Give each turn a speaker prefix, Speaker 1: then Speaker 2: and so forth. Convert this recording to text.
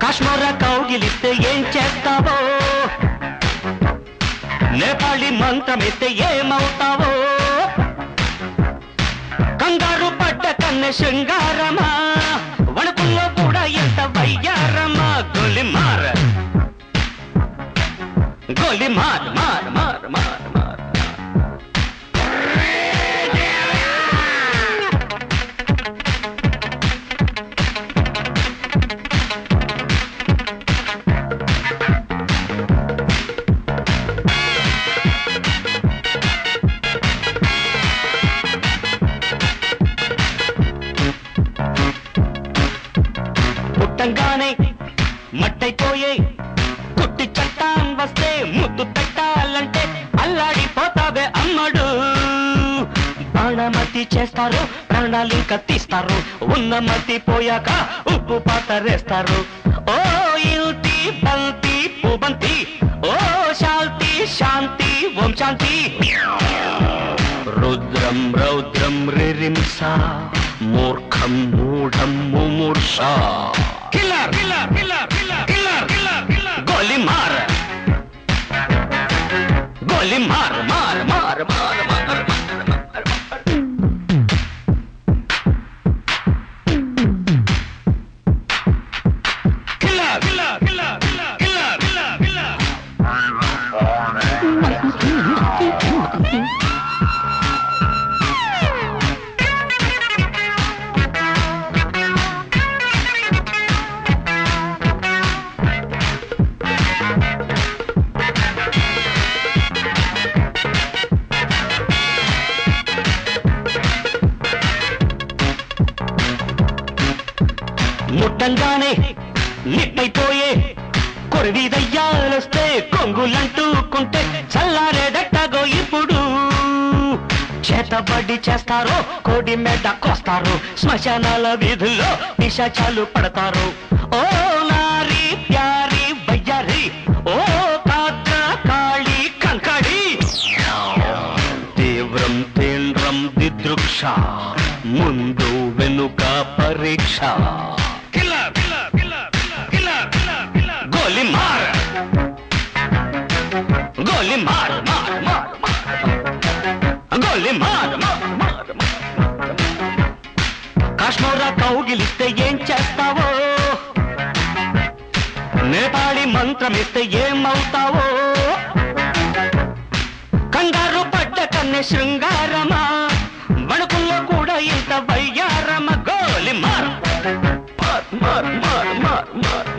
Speaker 1: కాశ్మీర కౌగిలిస్తే ఏం చేస్తావో, నేపాళి మంత్రమిస్తే ఏమవుతావో, కంగారు పడ్డ కన్నె శృంగారమా, వణుకుల్లో కూడా ఎంత వయ్యారమా. గోలి మార్ గోలి మార్ మార్ మార్ మార్ మార్. పుట్టంగానే మట్టైపోయే కుట్టి చట్టాన్ వస్తే ముద్దు పెట్టాలంటే అల్లాడిపోతావే అమ్మడు. బాణమతి చేస్తారు, ప్రాణాలు కత్తిస్తారు, ఉన్న మతి పోయాక ఉప్పు పాతరేస్తారు. ఓ యుతి బంతి పుబంతి, ఓ శాంతి శాంతి ఓం శాంతి. రుద్రం రౌద్రం రిరింస, మూర్ఖం మూఢం ముమూర్ష. Killer killer killer killer killer killer killer. గోలి మార్ గోలి మార్ మార్ మార్ మార్ మార్. Killer killer killer killer killer killer killer. ముట్టంగానే నిప్పైపోయే కొరివిదయ్యాలొస్తే కొంగులంటూకుంటే చల్లారేదట్టగో ఇప్పుడు. చేతబడి చేస్తారు, కోడి మెడ కోస్తారు, శ్మశానాల వీధుల్లో పిశాచాలు పడతారు. ఓ నారి ప్యారి వయ్యారి, ఓ కాద్ర కాళి కంకడి. తీవ్రం తీవ్రం దిదృక్ష, ముందు వెనుక పరీక్ష. గోలి మార్ గోలి మార్ మార్ మార్ మార్. గోలి మార్ మార్ మార్ మార్. కాశ్మీర కౌగిలిస్తే ఏం చేస్తావో, నేపాళి మంత్రమిస్తే ఏమవుతావో, కంగారు పడ్డ కన్నె శృంగారమా, వణుకుల్లో కూడా ఇంత వయ్యారమ. గోలి మార్ మార్ మార్ మార్ మార్.